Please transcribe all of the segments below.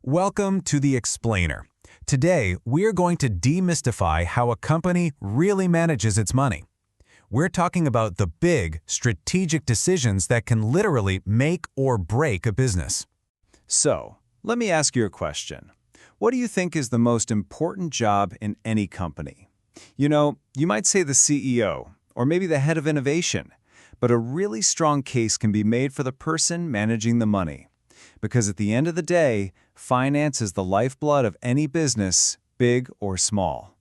Welcome to The Explainer. Today, we're going to demystify how a company really manages its money. We're talking about the big, strategic decisions that can literally make or break a business. So, let me ask you a question. What do you think is the most important job in any company? You might say the CEO, or maybe the head of innovation, but a really strong case can be made for the person managing the money. Because at the end of the day, finance is the lifeblood of any business, big or small.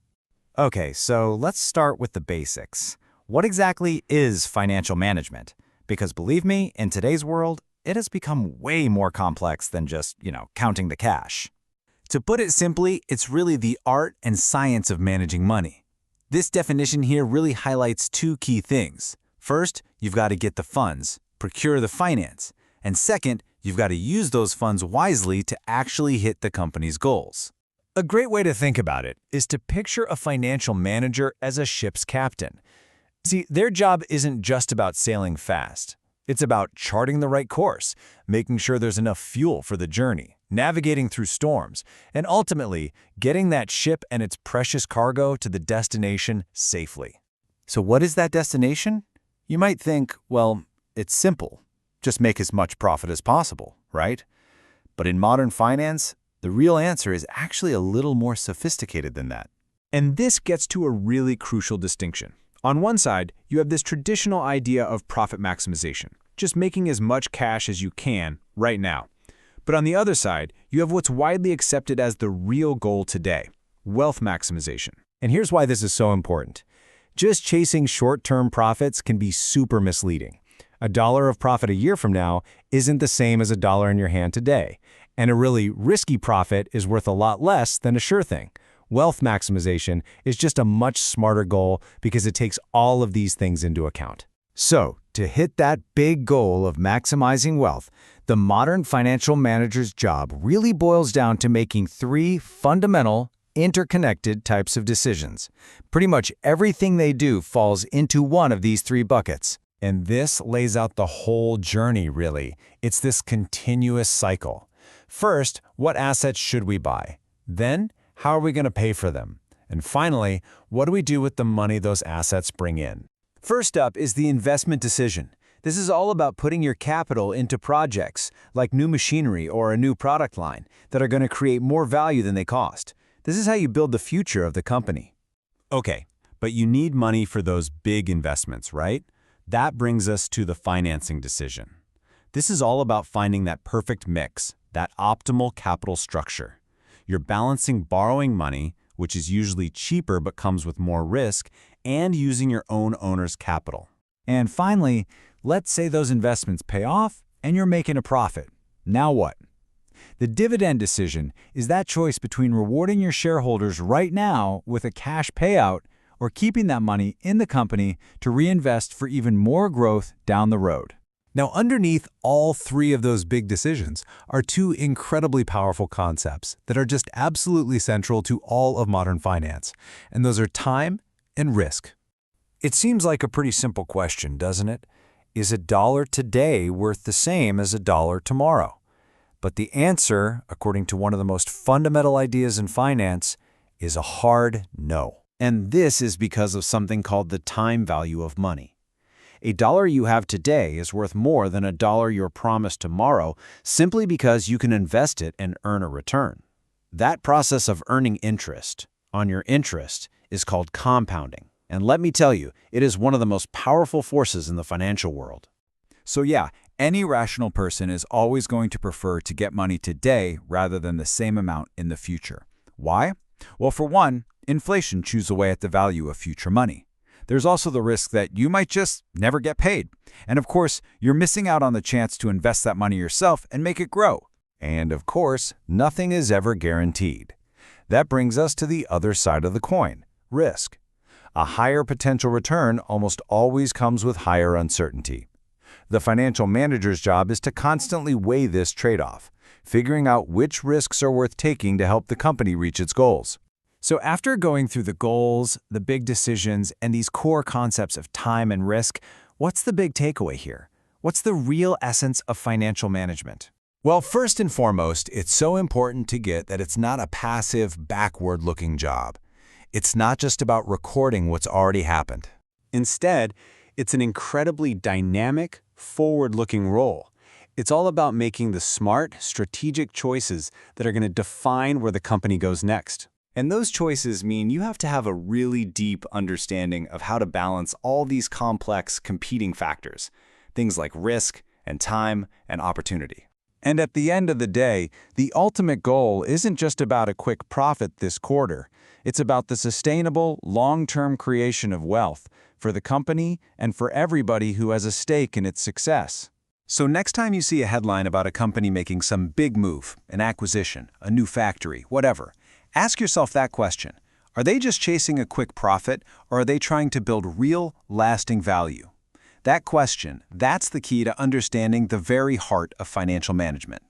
Okay, so let's start with the basics. What exactly is financial management? Because believe me, in today's world, it has become way more complex than just, counting the cash. To put it simply, it's really the art and science of managing money. This definition here really highlights two key things. First, you've got to get the funds, procure the finance, and second, you've got to use those funds wisely to actually hit the company's goals. A great way to think about it is to picture a financial manager as a ship's captain. See, their job isn't just about sailing fast. It's about charting the right course, making sure there's enough fuel for the journey, navigating through storms, and ultimately getting that ship and its precious cargo to the destination safely. So what is that destination? You might think, well, it's simple. Just make as much profit as possible, right? But in modern finance, the real answer is actually a little more sophisticated than that. And this gets to a really crucial distinction. On one side, you have this traditional idea of profit maximization, just making as much cash as you can right now. But on the other side, you have what's widely accepted as the real goal today, wealth maximization. And here's why this is so important. Just chasing short-term profits can be super misleading. $1 of profit a year from now isn't the same as $1 in your hand today, and a really risky profit is worth a lot less than a sure thing. Wealth maximization is just a much smarter goal because it takes all of these things into account. So, to hit that big goal of maximizing wealth, the modern financial manager's job really boils down to making three fundamental, interconnected types of decisions. Pretty much everything they do falls into one of these three buckets. And this lays out the whole journey, really. It's this continuous cycle. First, what assets should we buy? Then, how are we going to pay for them? And finally, what do we do with the money those assets bring in? First up is the investment decision. This is all about putting your capital into projects, like new machinery or a new product line, that are going to create more value than they cost. This is how you build the future of the company. Okay, but you need money for those big investments, right? That brings us to the financing decision. This is all about finding that perfect mix, that optimal capital structure. You're balancing borrowing money, which is usually cheaper but comes with more risk, and using your own owner's capital. And finally, let's say those investments pay off and you're making a profit. Now what? The dividend decision is that choice between rewarding your shareholders right now with a cash payout or keeping that money in the company to reinvest for even more growth down the road. Now, underneath all three of those big decisions are two incredibly powerful concepts that are just absolutely central to all of modern finance, and those are time and risk. It seems like a pretty simple question, doesn't it? Is $1 today worth the same as $1 tomorrow? But the answer, according to one of the most fundamental ideas in finance, is a hard no. And this is because of something called the time value of money. $1 you have today is worth more than $1 you're promised tomorrow simply because you can invest it and earn a return. That process of earning interest on your interest is called compounding. And let me tell you, it is one of the most powerful forces in the financial world. So yeah, any rational person is always going to prefer to get money today rather than the same amount in the future. Why? Well, for one, inflation chews away at the value of future money. There's also the risk that you might just never get paid. And of course, you're missing out on the chance to invest that money yourself and make it grow. And of course, nothing is ever guaranteed. That brings us to the other side of the coin, risk. A higher potential return almost always comes with higher uncertainty. The financial manager's job is to constantly weigh this trade-off, figuring out which risks are worth taking to help the company reach its goals. So after going through the goals, the big decisions, and these core concepts of time and risk, what's the big takeaway here? What's the real essence of financial management? Well, first and foremost, it's so important to get that it's not a passive, backward-looking job. It's not just about recording what's already happened. Instead, it's an incredibly dynamic, forward-looking role. It's all about making the smart, strategic choices that are going to define where the company goes next. And those choices mean you have to have a really deep understanding of how to balance all these complex competing factors, things like risk and time and opportunity. And at the end of the day, the ultimate goal isn't just about a quick profit this quarter. It's about the sustainable, long-term creation of wealth for the company and for everybody who has a stake in its success. So next time you see a headline about a company making some big move, an acquisition, a new factory, whatever, ask yourself that question. Are they just chasing a quick profit, or are they trying to build real, lasting value? That question, that's the key to understanding the very heart of financial management.